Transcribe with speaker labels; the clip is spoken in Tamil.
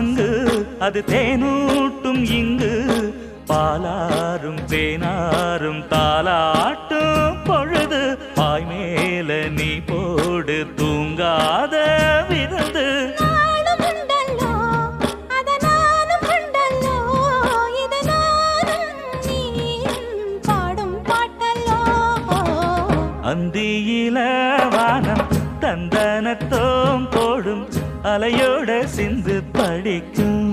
Speaker 1: சங்கு அது தேனூட்டும் இங்கு பாலாரும் தேனாரும் தாலாட்டும் பொழுது பாய் மேல நீ போடு தூங்காத விருந்து அந்தியில வானம் தந்தனத்தோம் போடும் அலையோட சிந்து படிக்கும்